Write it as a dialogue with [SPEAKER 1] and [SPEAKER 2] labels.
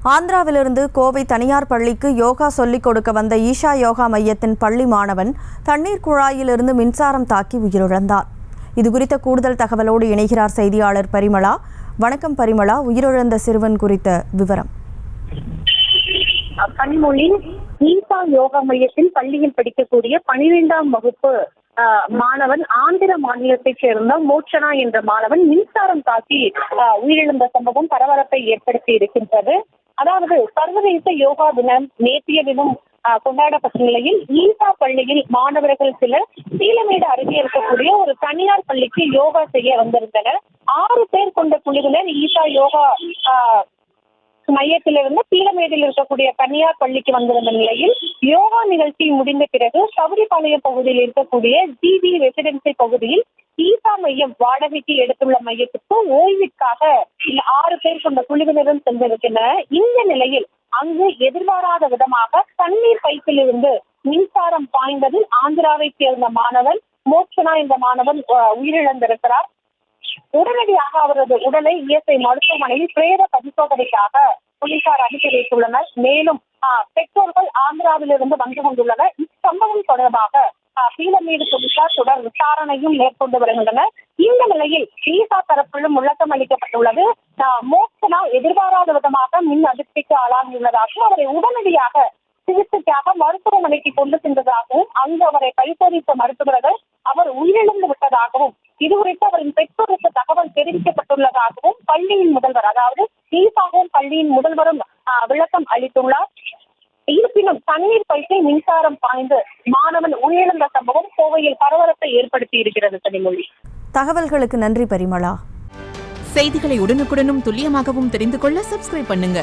[SPEAKER 1] ஆந்திராவிலிருந்து கோவை தனியார் பள்ளிக்கு யோகா சொல்லிக் கொடுக்க வந்த ஈஷா யோகா மையத்தின் பள்ளி மாணவன் தண்ணீர் குழாயிலிருந்து மின்சாரம் தாக்கி உயிரிழந்தார். இதுகுறித்த கூடுதல் தகவலோடு இணைகிறார் செய்தியாளர் பரிமளா. வணக்கம் பரிமளா, உயிரிழந்த சிறுவன் குறித்த விவரம்.
[SPEAKER 2] கனிமொழி, ஈஷா யோகா மையத்தில் பள்ளியில் படிக்கக்கூடிய 12ஆம் வகுப்பு மாணவன் ஆந்திர மாநிலத்தைச் சேர்ந்த மோட்சனா என்ற மாணவன் மின்சாரம் தாக்கி உயிரிழந்த சம்பவம் பரபரப்பை ஏற்படுத்தி இருக்கின்றது. அதாவது சர்வதேச யோகா தினம் நேற்றைய தினம் கொண்டாடப்பட்ட நிலையில் ஈஷா பள்ளியில் மாணவர்கள் சிலர் சீலமேடு அருகே இருக்கக்கூடிய ஒரு தனியார் பள்ளிக்கு யோகா செய்ய வந்திருந்தனர். 6 பேர் கொண்ட குழுவினர் ஈஷா யோகா மையத்திலிருந்து சீலமேடில் இருக்கக்கூடிய தனியார் பள்ளிக்கு வந்திருந்த நிலையில் யோகா நிகழ்ச்சி முடிந்த பிறகு சபரிபாளையம் பகுதியில் இருக்கக்கூடிய ஜிபி ரெசிடென்சி பகுதியில் ஈஷா மையம் வாடகைக்கு எடுத்துள்ள மையத்துக்கு ஓய்விற்காக 6 பேர் கொண்ட குழுவினரும் சென்றிருக்கின்றனர். இந்த நிலையில் அங்கு எதிர்பாராத விதமாக தண்ணீர் பைப்பில் இருந்து மின்சாரம் பாய்ந்ததில் ஆந்திராவை சேர்ந்த மாணவன் மோட்சனா என்ற மாணவன் உயிரிழந்திருக்கிறார். உடனடியாக அவரது உடலை இஎஸ்ஐ மருத்துவமனையில் பிரேத பரிசோதனைக்காக போலீசார் அனுப்பி வைத்துள்ளனர். மேலும் பெற்றோர்கள் ஆந்திராவிலிருந்து வந்து கொண்டுள்ளனர். இச்சம்பவம் தொடர்பாக சீலமேடு போலீசார் தொடர் விசாரணையும் மேற்கொண்டு வருகின்றனர். இந்த நிலையில் ஈஷா தரப்பிலும் முழக்கம் அளிக்கப்பட்டுள்ளது. மோட்சனா எதிர்பாராத விதமாக மின் அதிர்ச்சிக்கு ஆளாகியுள்ளதாகவும் அவரை உடனடியாக சிகிச்சைக்காக மருத்துவமனைக்கு கொண்டு சென்றதாகவும் அங்கு அவரை பரிசோதித்த மருத்துவர்கள் அவர் உயிரிழந்து விட்டதாகவும் இதுகுறித்து அவரின் பெற்றோருக்கு தகவல் தெரிவிக்கப்பட்டுள்ளதாகவும் பள்ளியின் முதல்வர், அதாவது ஈஷாவும் பள்ளியின் முதல்வரும் விளக்கம் அளித்துள்ளார். இருப்பினும் தண்ணீர் பைப்பில் மின்சாரம் பாய்ந்து மாணவன் உயிரிழந்த சம்பவம் கோவையில் பரபரப்பை ஏற்படுத்தி இருக்கிறது. கனிமொழி,
[SPEAKER 1] தகவல்களுக்கு நன்றி பரிமளா.
[SPEAKER 3] செய்திகளை உடனுக்குடனும் துல்லியமாகவும் தெரிந்து கொள்ள சப்ஸ்கிரைப் பண்ணுங்க.